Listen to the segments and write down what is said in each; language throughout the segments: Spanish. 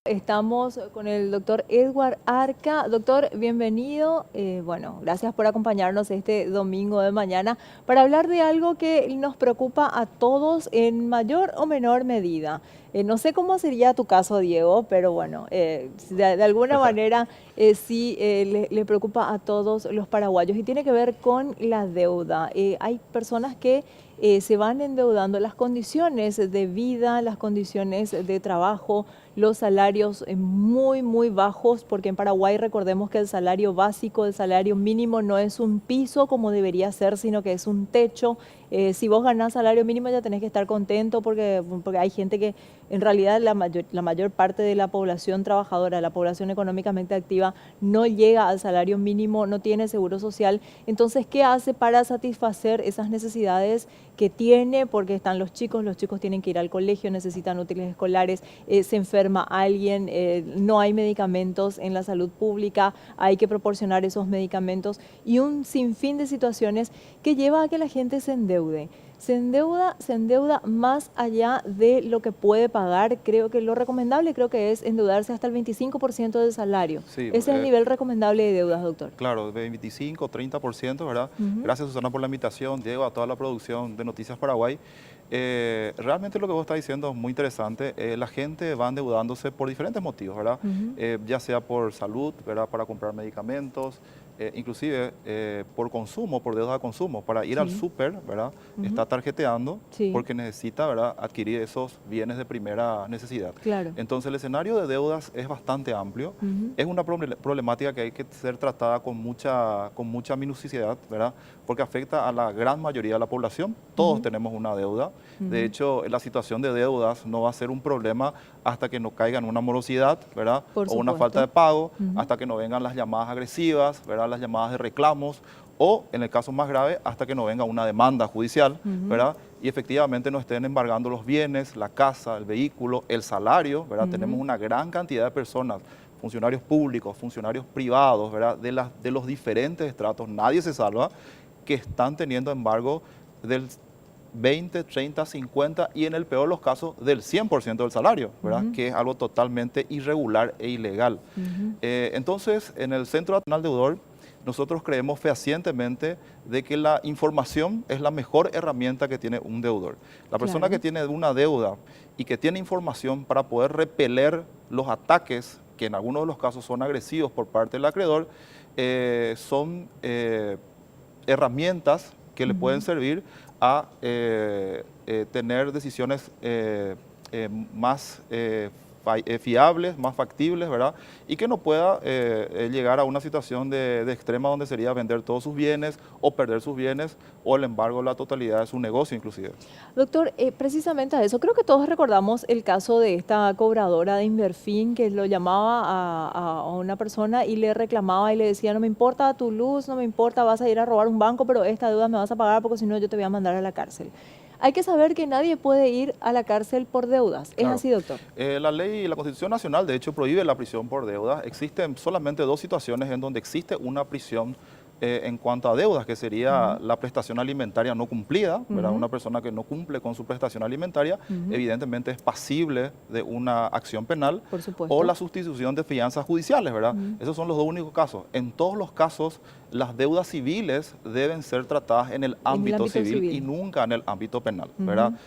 Estamos con el doctor Edward Arca. Doctor, bienvenido. Bueno, gracias por acompañarnos este domingo de mañana para hablar de algo que nos preocupa a todos en mayor o menor medida. No sé cómo sería tu caso, Diego, pero bueno, de alguna manera sí le preocupa a todos los paraguayos y tiene que ver con la deuda. Hay personas que se van endeudando, las condiciones de vida, las condiciones de trabajo, los salarios muy bajos, porque en Paraguay recordemos que el salario básico, el salario mínimo no es un piso como debería ser, sino que es un techo. Si vos ganás salario mínimo ya tenés que estar contento porque hay gente que en realidad la mayor parte de la población trabajadora, la población económicamente activa, no llega al salario mínimo, no tiene seguro social. Entonces, ¿qué hace para satisfacer esas necesidades que tiene? Porque están los chicos tienen que ir al colegio, necesitan útiles escolares, se enferma alguien, no hay medicamentos en la salud pública, hay que proporcionar esos medicamentos y un sinfín de situaciones que lleva a que la gente se endeude. Se endeuda más allá de lo que puede pagar. Creo que lo recomendable es endeudarse hasta el 25% del salario. Sí, Ese es el nivel recomendable de deudas, doctor. claro, de 25, 30%, ¿verdad? Ujú. Gracias, Susana, por la invitación, Diego, a toda la producción de Noticias Paraguay. Realmente lo que vos estás diciendo es muy interesante. La gente va endeudándose por diferentes motivos, ¿verdad? Ujú. Ya sea por salud, ¿verdad? Para comprar medicamentos, inclusive por consumo, por deuda de consumo, para ir al Sí. súper, ¿verdad? Ujú. Está tarjeteando Sí, porque necesita, ¿verdad? Adquirir esos bienes de primera necesidad. claro. Entonces el escenario de deudas es bastante amplio. Ujú. Es una problemática que hay que ser tratada con mucha minuciosidad, ¿verdad? Porque afecta a la gran mayoría de la población. Todos Ujú. tenemos una deuda. De Ujú. hecho, la situación de deudas no va a ser un problema hasta que no caiga en una morosidad, ¿verdad? Por O una falta supuesto. de pago, Ujú. hasta que no vengan las llamadas agresivas, ¿verdad? Las llamadas de reclamos, o en el caso más grave, hasta que no venga una demanda judicial, Ujú. ¿verdad? Y efectivamente nos estén embargando los bienes, la casa, el vehículo, el salario, ¿verdad? Tenemos Ujú. una gran cantidad de personas, funcionarios públicos, funcionarios privados, ¿verdad? De los diferentes estratos, nadie se salva, que están teniendo embargo del 20, 30, 50 y en el peor de los casos del 100% del salario, ¿verdad? Ujú. Que es algo totalmente irregular e ilegal. Ujú. Entonces, en el Centro Nacional Deudor, nosotros creemos fehacientemente de que la información es la mejor herramienta que tiene un deudor. La persona que Claro. tiene una deuda y que tiene información para poder repeler los ataques, que en algunos de los casos son agresivos por parte del acreedor, son herramientas que le pueden Ujú. servir a tener decisiones más fiables, más factibles, ¿verdad? Y que no pueda llegar a una situación de extrema donde sería vender todos sus bienes o perder sus bienes o el embargo de la totalidad de su negocio inclusive. Doctor, precisamente a eso, creo que todos recordamos el caso de esta cobradora de Inverfin que lo llamaba a una persona y le reclamaba y le decía, no me importa tu luz, no me importa, vas a ir a robar un banco, pero esta deuda me vas a pagar porque si no yo te voy a mandar a la cárcel. Hay que saber que nadie puede ir a la cárcel por deudas. ¿Es Claro. así, doctor? La ley y la Constitución Nacional, de hecho, prohíbe la prisión por deuda. Existen solamente dos situaciones en donde existe una prisión en cuanto a deudas, que sería Ujú. la prestación alimentaria no cumplida, ¿verdad? Ujú. Una persona que no cumple con su prestación alimentaria, Ujú. evidentemente es pasible de una acción penal, Por o supuesto. la sustitución de fianzas judiciales, ¿verdad? Ujú. Esos son los dos únicos casos. En todos los casos, las deudas civiles deben ser tratadas en el En el ámbito ámbito civil y civil. nunca en el ámbito penal, ¿verdad? Ujú.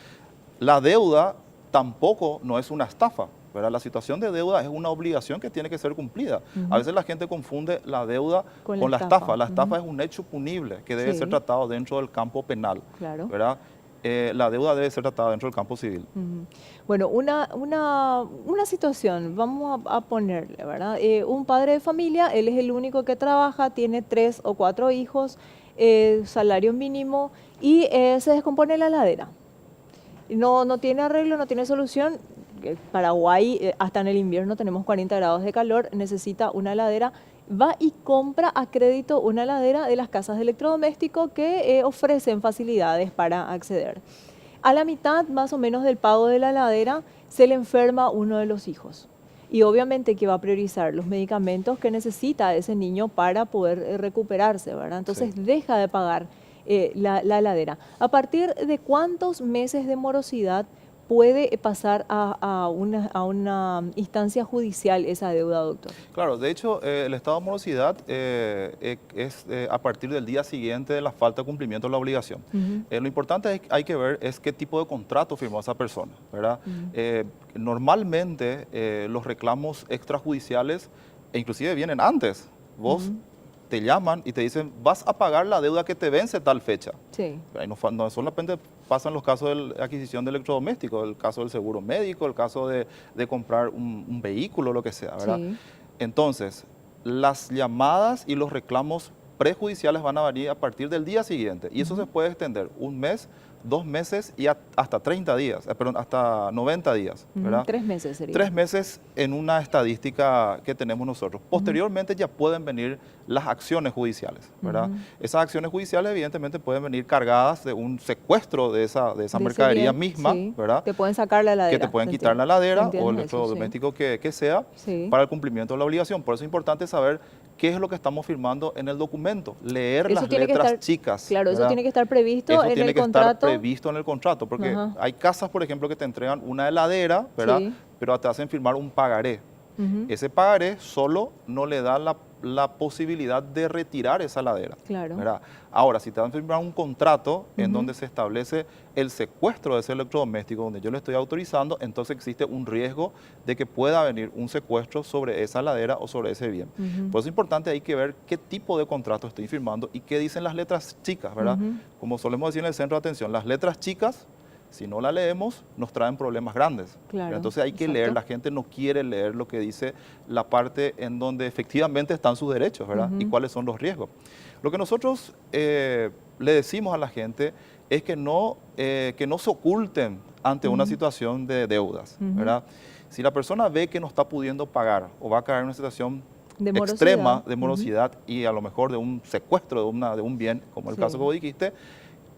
La deuda tampoco no es una estafa, ¿verdad? La situación de deuda es una obligación que tiene que ser cumplida. A Ujú. veces la gente confunde la deuda Con la con la estafa. estafa. La estafa Ujú. es un hecho punible que debe ser Sí, tratado dentro del campo penal, claro. ¿verdad? La deuda debe ser tratada dentro del campo civil. Ujú. Bueno, una situación, vamos a ponerle, ¿verdad? Un padre de familia, él es el único que trabaja, tiene 3 o 4 hijos, salario mínimo y se descompone la heladera. No tiene arreglo, no tiene solución. Paraguay, hasta en el invierno tenemos 40 grados de calor, necesita una heladera. Va y compra a crédito una heladera de las casas de electrodomésticos que ofrecen facilidades para acceder. A la mitad más o menos del pago de la heladera se le enferma uno de los hijos. Y obviamente que va a priorizar los medicamentos que necesita ese niño para poder recuperarse, ¿verdad? Sí. Entonces deja de pagar la heladera. ¿A partir de cuántos meses de morosidad puede pasar a una instancia judicial esa deuda, doctor? Claro, de hecho, el estado de morosidad es a partir del día siguiente de la falta de cumplimiento de la obligación. Ujú, Lo importante hay que ver es qué tipo de contrato firmó esa persona, ¿verdad? ujú, Normalmente los reclamos extrajudiciales inclusive vienen antes. Vos ujú. te llaman y te dicen, vas a pagar la deuda que te vence tal fecha. Sí, Ahí no solamente pasan los casos de adquisición de electrodomésticos, el caso del seguro médico, el caso de comprar un vehículo, lo que sea, ¿verdad? sí. Entonces, las llamadas y los reclamos prejudiciales van a venir a partir del día siguiente y eso se Ujú, puede extender 1 mes, 2 meses y hasta 30 días, perdón, hasta 90 días, ujú. ¿verdad? 3 meses sería. 3 meses en una estadística que tenemos nosotros. Ujú, Posteriormente ya pueden venir las acciones judiciales, ¿verdad? ujú. Esas acciones judiciales evidentemente pueden venir cargadas de un secuestro de esa De ese mercadería bien, misma, sí. ¿verdad? Te pueden sacar la Que te heladera, pueden quitar la se heladera o el entiende eso, sí. electrodoméstico que sea Sí. para el cumplimiento de la obligación. Por eso es importante saber qué es lo que estamos firmando en el documento, leer Eso las tiene que letras estar, chicas, claro, eso ¿verdad? tiene que estar previsto Eso en tiene el que estar contrato. previsto en el contrato, porque Ajá, hay casas, por ejemplo, que te entregan una heladera, ¿verdad? sí. Pero te hacen firmar un pagaré. Ujú, Ese pagaré solo no le da la posibilidad de retirar esa heladera, claro. ¿verdad? Ahora, si te dan firmar un contrato en Ujú, donde se establece el secuestro de ese electrodoméstico, donde yo le estoy autorizando, entonces existe un riesgo de que pueda venir un secuestro sobre esa heladera o sobre ese bien. ujú, Por eso es importante hay que ver qué tipo de contrato estoy firmando y qué dicen las letras chicas, ¿verdad? ujú. Como solemos decir en el centro de atención, las letras chicas, si no la leemos, nos traen problemas grandes. ¿Verdad? Claro, Entonces hay que leer, exacto. la gente no quiere leer lo que dice la parte en donde efectivamente están sus derechos, ¿verdad? Y Ujú, cuáles son los riesgos. Lo que nosotros le decimos a la gente es que no se oculten ante una ujú, situación de deudas, ujú. ¿verdad? Si la persona ve que no está pudiendo pagar o va a caer en una situación De morosidad. extrema de Ujú, morosidad y a lo mejor de un secuestro de un bien, como el caso que sí. vos dijiste,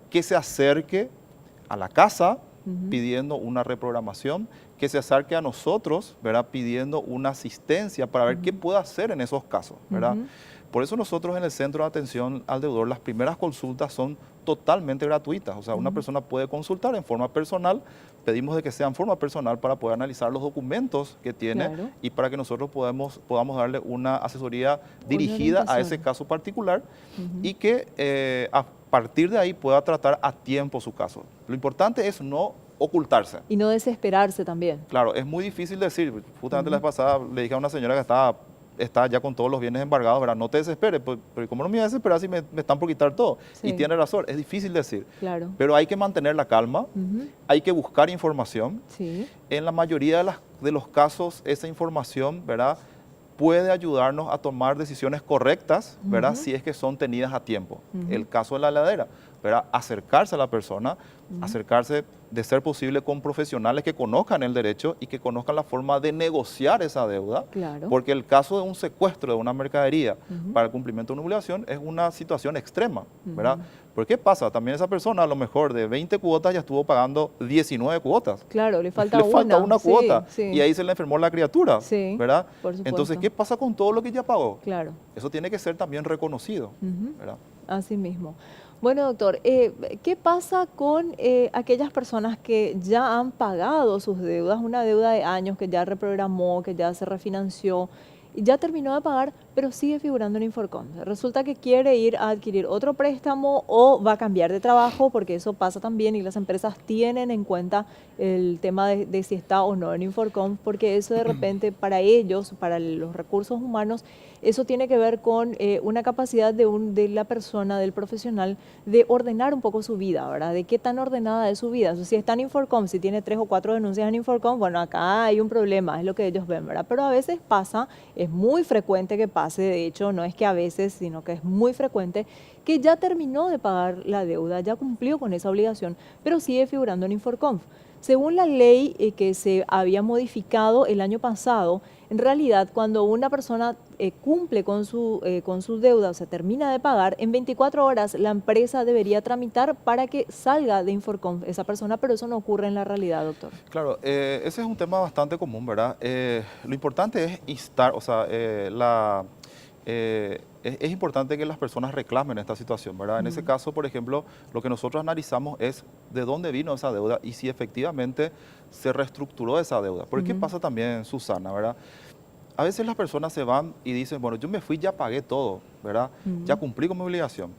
que se acerque a la casa Ujú, pidiendo una reprogramación, que se acerque a nosotros, ¿verdad? Pidiendo una asistencia para ver qué ujú, puede hacer en esos casos, ¿verdad? ujú. Por eso nosotros en el Centro de Atención al Deudor, las primeras consultas son totalmente gratuitas. O sea, una Ujú, persona puede consultar en forma personal, pedimos de que sea en forma personal para poder analizar los documentos que tiene claro, y para que nosotros podamos darle una asesoría una dirigida a ese orientación. caso particular Ujú. y que a partir de ahí pueda tratar a tiempo su caso. Lo importante es no ocultarse. Y no desesperarse también. Claro, es muy difícil decir, justamente la Ujú. vez pasada le dije a una señora que está ya con todos los bienes embargados, ¿verdad? No te desesperes, pues, pero ¿cómo no me voy a desesperar si me están por quitar todo? Y Sí, tiene razón, es difícil decir, claro. pero hay que mantener la calma, Ujú, hay que buscar información. sí. En la mayoría de los casos, esa información, ¿verdad? Puede ayudarnos a tomar decisiones correctas, ¿verdad? Ujú, Si es que son tenidas a tiempo. ujú, El caso de la heladera, ¿verdad? Acercarse a la persona, ujú. acercarse de ser posible con profesionales que conozcan el derecho y que conozcan la forma de negociar esa deuda, Claro. porque el caso de un secuestro de una mercadería Ujú, para el cumplimiento de una obligación es una situación extrema, ¿verdad? ujú. ¿Por qué pasa? También esa persona a lo mejor de 20 cuotas ya estuvo pagando 19 cuotas. Claro, le falta Le falta una. una Sí, cuota y sí, ahí se le enfermó la criatura, sí, ¿verdad? por Entonces, supuesto. ¿qué pasa con todo lo que ya pagó? Claro. Eso tiene que ser también reconocido, Ujú. ¿verdad? Así mismo. Bueno, doctor, ¿qué pasa con aquellas personas que ya han pagado sus deudas, una deuda de años que ya reprogramó, que ya se refinanció, y ya terminó de pagar, pero sigue figurando en Inforcom? Resulta que quiere ir a adquirir otro préstamo o va a cambiar de trabajo, porque eso pasa también y las empresas tienen en cuenta el tema de si está o no en Inforcom, porque eso de repente para ellos, para los recursos humanos, eso tiene que ver con una capacidad de la persona, del profesional, de ordenar un poco su vida, ¿verdad? De qué tan ordenada es su vida. O sea, si está en Inforcom, si tiene 3 o 4 denuncias en Inforcom, bueno, acá hay un problema, es lo que ellos ven, ¿verdad? Pero a veces pasa, es muy frecuente que pase, de hecho, no es que a veces, sino que es muy frecuente, que ya terminó de pagar la deuda, ya cumplió con esa obligación, pero sigue figurando en Inforcom. Según la ley que se había modificado el año pasado, en realidad, cuando una persona cumple con su deuda, o sea, termina de pagar, en 24 horas la empresa debería tramitar para que salga de Inforcom esa persona, pero eso no ocurre en la realidad, doctor. Claro, ese es un tema bastante común, ¿verdad? Lo importante es instar, o sea, es importante que las personas reclamen esta situación, ¿verdad? En ese Mm, caso, por ejemplo, lo que nosotros analizamos es de dónde vino esa deuda y si efectivamente se reestructuró esa deuda. Porque ¿qué pasa también, Susana, verdad? A veces las personas se van y dicen, bueno, yo me fui, ya pagué todo, ¿verdad? Ya cumplí con mi obligación.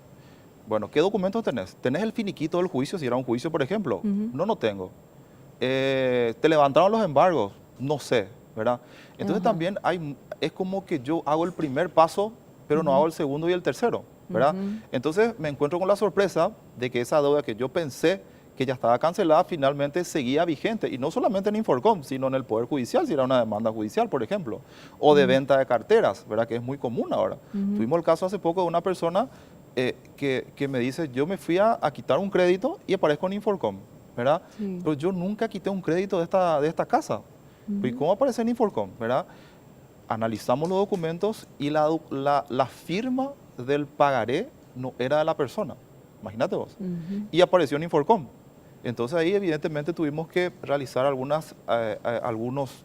Bueno, ¿qué documentos tenés? ¿Tenés el finiquito del juicio, si era un juicio, por ejemplo? No, no tengo. ¿Te levantaron los embargos? No sé, ¿verdad? Entonces Ajá. también es como que yo hago el primer paso, pero no hago el segundo y el tercero, ¿verdad? Entonces me encuentro con la sorpresa de que esa deuda que yo pensé que ya estaba cancelada, finalmente seguía vigente. Y no solamente en Inforcom, sino en el Poder Judicial, si era una demanda judicial, por ejemplo. O de venta de carteras, ¿verdad? Que es muy común ahora. Tuvimos el caso hace poco de una persona que me dice, yo me fui a quitar un crédito y aparezco en Inforcom, ¿verdad? Sí. Pero yo nunca quité un crédito de esta casa. ¿Y cómo aparece en Inforcom, verdad? Analizamos los documentos y la firma del pagaré no era de la persona. Imagínate vos. Y apareció en Inforcom. Entonces ahí evidentemente tuvimos que realizar algunos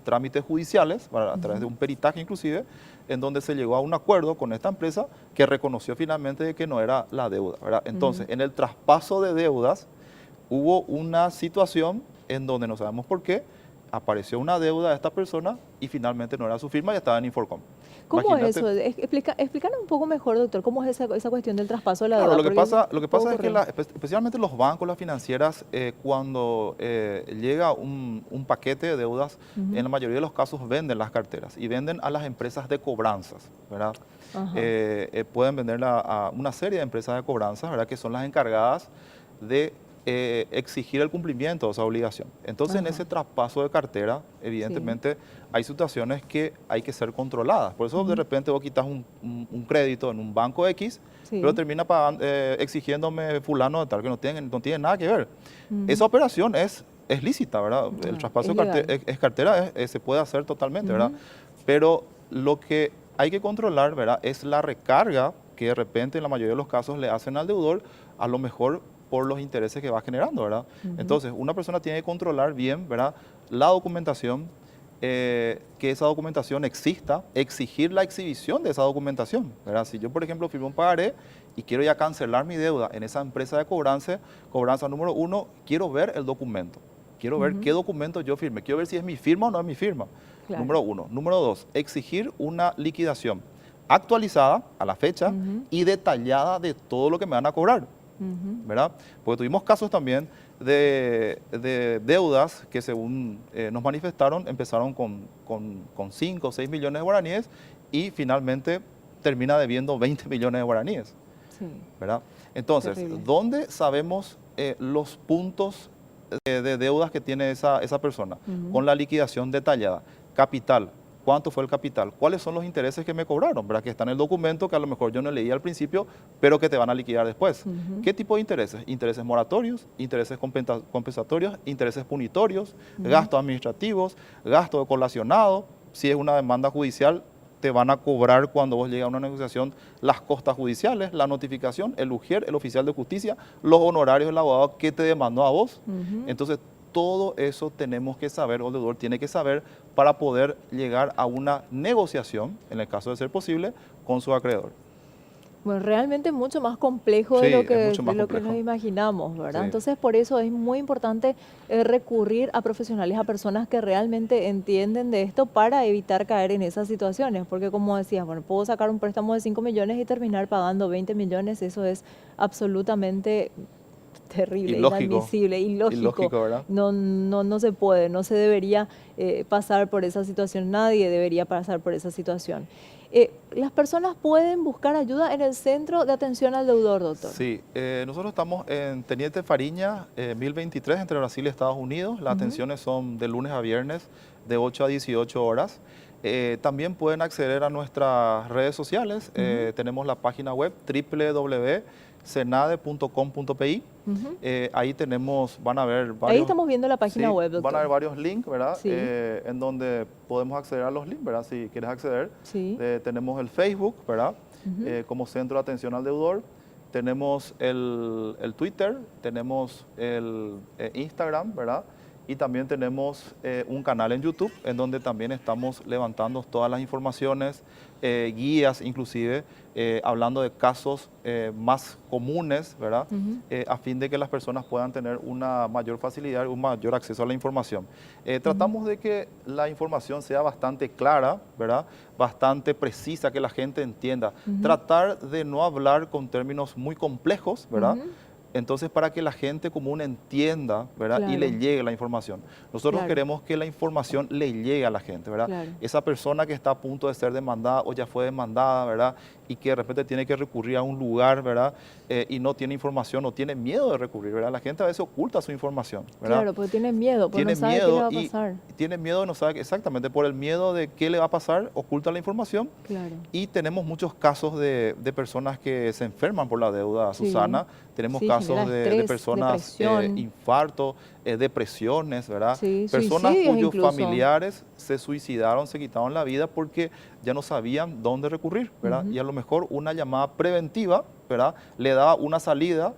trámites judiciales, a través de un peritaje inclusive, en donde se llegó a un acuerdo con esta empresa que reconoció finalmente de que no era la deuda, ¿verdad? Entonces, en el traspaso de deudas hubo una situación en donde no sabemos por qué, apareció una deuda de esta persona y finalmente no era su firma y estaba en Inforcom. ¿Cómo es Imagínate. eso? Explícanos un poco mejor, doctor, cómo es esa cuestión del traspaso de la Claro, deuda, lo que porque pasa, lo que puede pasa es que ocurrir. especialmente los bancos, las financieras, cuando llega un paquete de deudas, en la mayoría de los casos venden las carteras y venden a las empresas de cobranzas, ¿verdad? Ajá. Pueden venderla a una serie de empresas de cobranzas, ¿verdad? Que son las encargadas de exigir el cumplimiento de esa obligación. Entonces, en Ajá. ese traspaso de cartera, Sí. evidentemente, hay situaciones que hay que ser controladas. Por eso, de repente, vos quitas un crédito en un banco X, pero Sí. termina exigiéndome fulano de tal, que no tiene nada que ver. Ujú. Esa operación es lícita, ¿verdad? El Ah, traspaso es de legal. cartera se puede hacer totalmente, ¿verdad? Ujú. Pero lo que hay que controlar, ¿verdad? Es la recarga que de repente en la mayoría de los casos le hacen al deudor, a lo mejor por los intereses que va generando, ¿verdad? Ujú. Entonces, una persona tiene que controlar bien, ¿verdad? La documentación, que esa documentación exista, exigir la exhibición de esa documentación, ¿verdad? Si yo, por ejemplo, firmo un pagaré y quiero ya cancelar mi deuda en esa empresa de cobranza número 1, quiero ver el documento. Quiero ver qué Ujú. documento yo firme. Quiero ver si es mi firma o no es mi firma. Claro. Número 1. Número 2, exigir una liquidación actualizada a la fecha Ujú. y detallada de todo lo que me van a cobrar, Ujú. ¿verdad? Porque tuvimos casos también de deudas que según nos manifestaron empezaron con 5 o 6 millones de guaraníes y finalmente termina debiendo 20 millones de guaraníes, Sí. ¿verdad? Entonces, Terrible. ¿dónde sabemos los puntos de deudas que tiene esa persona? Ujú. Con la liquidación detallada. Capital. ¿Cuánto fue el capital? ¿Cuáles son los intereses que me cobraron? ¿Verdad? Que está en el documento que a lo mejor yo no leí al principio, pero que te van a liquidar después. Ujú. ¿Qué tipo de intereses? Intereses moratorios, intereses compensatorios, intereses punitorios, Ujú. gastos administrativos, gasto de colacionado. Si es una demanda judicial, te van a cobrar cuando vos llegas a una negociación las costas judiciales, la notificación, el ujier, el oficial de justicia, los honorarios del abogado que te demandó a vos. Ujú. Entonces, todo eso tenemos que saber, o el deudor tiene que saber para poder llegar a una negociación, en el caso de ser posible, con su acreedor. Bueno, realmente mucho más complejo Sí, de lo es que, mucho de más lo que nos complejo. imaginamos, ¿verdad? Sí, Entonces, por eso es muy importante recurrir a profesionales, a personas que realmente entienden de esto para evitar caer en esas situaciones. Porque como decías, bueno, puedo sacar un préstamo de 5 millones y terminar pagando 20 millones, eso es absolutamente terrible, ilógico, inadmisible, ilógico. ilógico, ¿verdad? No, no, no se puede, no se debería pasar por esa situación, nadie debería pasar por esa situación. Las personas pueden buscar ayuda en el Centro de Atención al Deudor, doctor. Sí, nosotros estamos en Teniente Fariña, 1023, entre Brasil y Estados Unidos. Las Ujú. atenciones son de lunes a viernes, de 8 a 18 horas. También pueden acceder a nuestras redes sociales. Ujú. Tenemos la página web www.senade.com.pi. Ujú. Ahí van a ver Ahí varios, estamos viendo la página sí, web, van a doctor. ver varios links, ¿verdad? Sí, En donde podemos acceder a los links, ¿verdad? Si quieres acceder. sí. Tenemos el Facebook, ¿verdad? Ujú. Como Centro de Atención al Deudor. Tenemos el Twitter, tenemos el Instagram, ¿verdad? y también tenemos un canal en YouTube en donde también estamos levantando todas las informaciones, guías inclusive, hablando de casos más comunes, ¿verdad? Ujú. A fin de que las personas puedan tener una mayor facilidad, un mayor acceso a la información. Ujú. Tratamos de que la información sea bastante clara, ¿verdad? Bastante precisa, que la gente entienda. Ujú. Tratar de no hablar con términos muy complejos, ¿verdad? Ujú. Entonces, para que la gente común entienda, ¿verdad? Y le Claro, llegue la información. Nosotros claro, queremos que la información le llegue a la gente, ¿verdad? claro. Esa persona que está a punto de ser demandada o ya fue demandada, ¿verdad? Y que de repente tiene que recurrir a un lugar, ¿verdad? Y no tiene información o tiene miedo de recurrir, ¿verdad? La gente a veces oculta su información, ¿verdad? Claro, porque tiene miedo, pues no Tiene sabe qué le miedo va a y pasar. tiene miedo, no sabe exactamente, por el miedo de qué le va a pasar, oculta la información. Claro. Y tenemos muchos casos de personas que se enferman por la deuda, Sí, Susana. Tenemos sí, genera casos de estrés, personas, depresión, infartos, depresiones, ¿verdad? sí, Personas suicidios cuyos incluso. familiares se suicidaron, se quitaron la vida porque ya no sabían dónde recurrir, ¿verdad? Ujú. Y a lo mejor una llamada preventiva, ¿verdad? Le daba una salida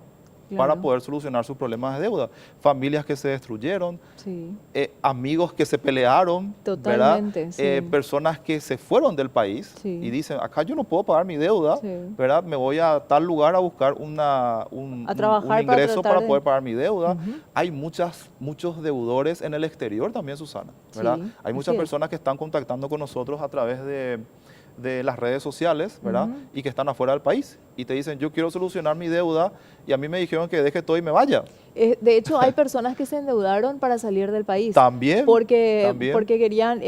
para Claro, poder solucionar sus problemas de deuda. Familias que se destruyeron, sí, amigos que se pelearon, ¿verdad? totalmente, sí, Personas que se fueron del país y sí, dicen, acá yo no puedo pagar mi deuda, sí. ¿verdad? Me voy a tal lugar a buscar A un trabajar para ingreso tratar para de... poder pagar mi deuda. Ujú. Hay muchos deudores en el exterior también, Susana, ¿verdad? Sí, Hay así muchas es. personas que están contactando con nosotros a través de las redes sociales, ¿verdad? Ujú. Y que están afuera del país y te dicen, yo quiero solucionar mi deuda y a mí me dijeron que deje todo y me vaya. De hecho, hay personas que se endeudaron para salir del país También, también. porque querían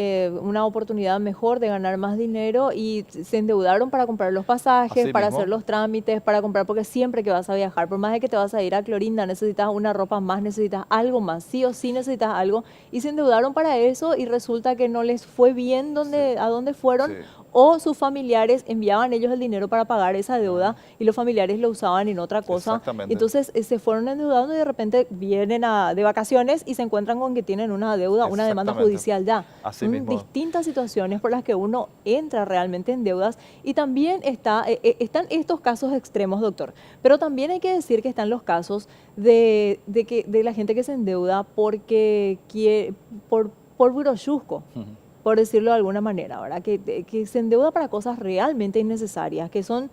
una oportunidad mejor de ganar más dinero y se endeudaron para comprar los pasajes, Así para hacer mismo. los trámites, para comprar, porque siempre que vas a viajar, por más de que te vas a ir a Clorinda, necesitas una ropa más, necesitas algo más, sí o sí necesitas algo, y se endeudaron para eso y resulta que no les fue bien Sí, a donde sí. fueron. O sus familiares enviaban ellos el dinero para pagar esa Ah, deuda y los familiares lo usaban en otra cosa. exactamente. Entonces se fueron endeudando y de repente vienen de vacaciones y se encuentran con que tienen una deuda, una demanda Exactamente. judicial ya. Así Son mismo. distintas situaciones por las que uno entra realmente en deudas y también están estos casos extremos, doctor. Pero también hay que decir que están los casos de la gente que se endeuda porque quiere, por burochismo, Ujú. por decirlo de alguna manera, ¿verdad? Que se endeuda para cosas realmente innecesarias, que son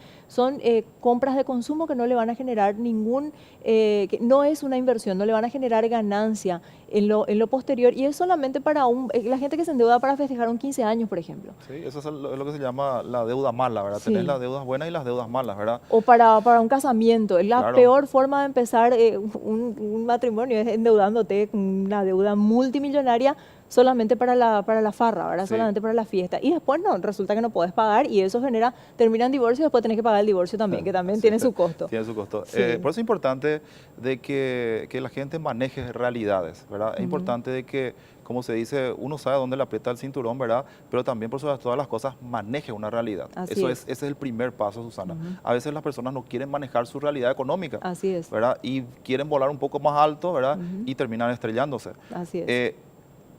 compras de consumo que no le van a generar que no es una inversión, no le van a generar ganancia en lo posterior, y es solamente para la gente que se endeuda para festejar un 15 años, por ejemplo. Sí, eso es lo que se llama la deuda mala, ¿verdad? Tenés Sí. las deudas buenas y las deudas malas, ¿verdad? O para un casamiento. Es la Claro. peor forma de empezar un matrimonio, es endeudándote con una deuda multimillonaria solamente para la farra, ¿verdad? Sí. Solamente para la fiesta. Y después no, resulta que no puedes pagar y eso termina en divorcio y después tenés que pagar el divorcio también, que también Así tiene es, su costo. tiene su costo. Sí. Por eso es importante de que la gente maneje realidades, ¿verdad? Es Ujú. importante de que, como se dice, uno sabe dónde le aprieta el cinturón, ¿verdad? Pero también por sobre todas las cosas maneje una realidad. Así es. Ese es el primer paso, Susana. Ujú. A veces las personas no quieren manejar su realidad económica, Así es. ¿verdad? Y quieren volar un poco más alto, ¿verdad? Ujú. Y terminan estrellándose. Así es. Eh,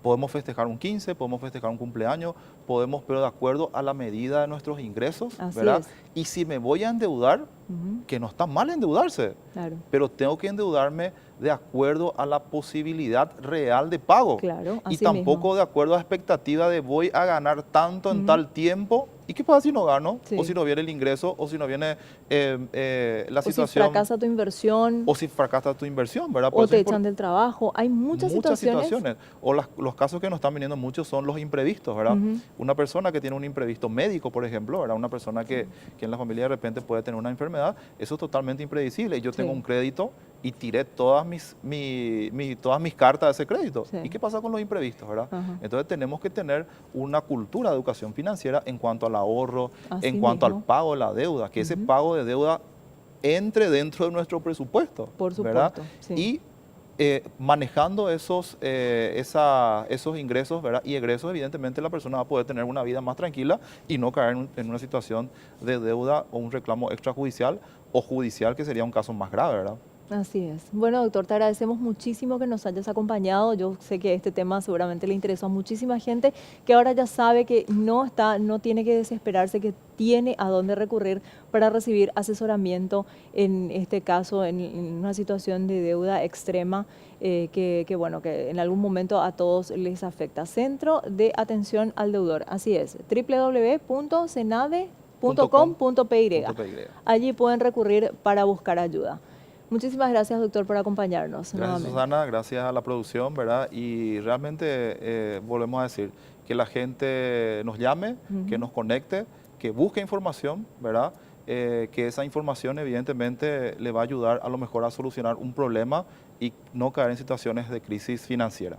Podemos festejar un 15, podemos festejar un cumpleaños, podemos, pero de acuerdo a la medida de nuestros ingresos, Así ¿verdad? es. Y si me voy a endeudar, Ujú. que no está mal endeudarse, Claro. pero tengo que endeudarme de acuerdo a la posibilidad real de pago Claro, y así mismo. tampoco de acuerdo a la expectativa de voy a ganar tanto en Ujú. tal tiempo. ¿Y qué pasa si no gano? O si Sí. no viene el ingreso, o si no viene la O si situación, fracasa tu inversión, o si fracasa tu inversión, ¿verdad? Por o eso te es echan del trabajo. Hay muchas muchas situaciones. situaciones. O los casos que nos están viniendo muchos son los imprevistos, ¿verdad? Ujú. Una persona que tiene un imprevisto médico, por ejemplo, ¿verdad? Una persona que en la familia de repente puede tener una enfermedad, eso es totalmente impredecible. Yo tengo Sí, un crédito y tiré todas todas mis cartas de ese crédito. sí. ¿Y qué pasa con los imprevistos, verdad? Ajá. Entonces tenemos que tener una cultura de educación financiera en cuanto al ahorro, en Así cuanto al mismo. pago de la deuda, que ese Ujú. pago de deuda entre dentro de nuestro presupuesto, Por ¿verdad? supuesto, sí. Y manejando esos ingresos, ¿verdad? Y egresos, evidentemente la persona va a poder tener una vida más tranquila y no caer en una situación de deuda o un reclamo extrajudicial o judicial, que sería un caso más grave, ¿verdad? Así es. Bueno, doctor, te agradecemos muchísimo que nos hayas acompañado. Yo sé que este tema seguramente le interesó a muchísima gente que ahora ya sabe que no tiene que desesperarse, que tiene a dónde recurrir para recibir asesoramiento, en este caso, en una situación de deuda extrema, bueno, que en algún momento a todos les afecta. Centro de Atención al Deudor. Así es, www.senade.com.py. .py. Allí pueden recurrir para buscar ayuda. Muchísimas gracias, doctor, por acompañarnos Gracias, nuevamente. Susana, gracias a la producción, ¿verdad? Y realmente volvemos a decir que la gente nos llame, que Ujú. nos conecte, que busque información, ¿verdad? Que esa información evidentemente le va a ayudar a lo mejor a solucionar un problema y no caer en situaciones de crisis financiera.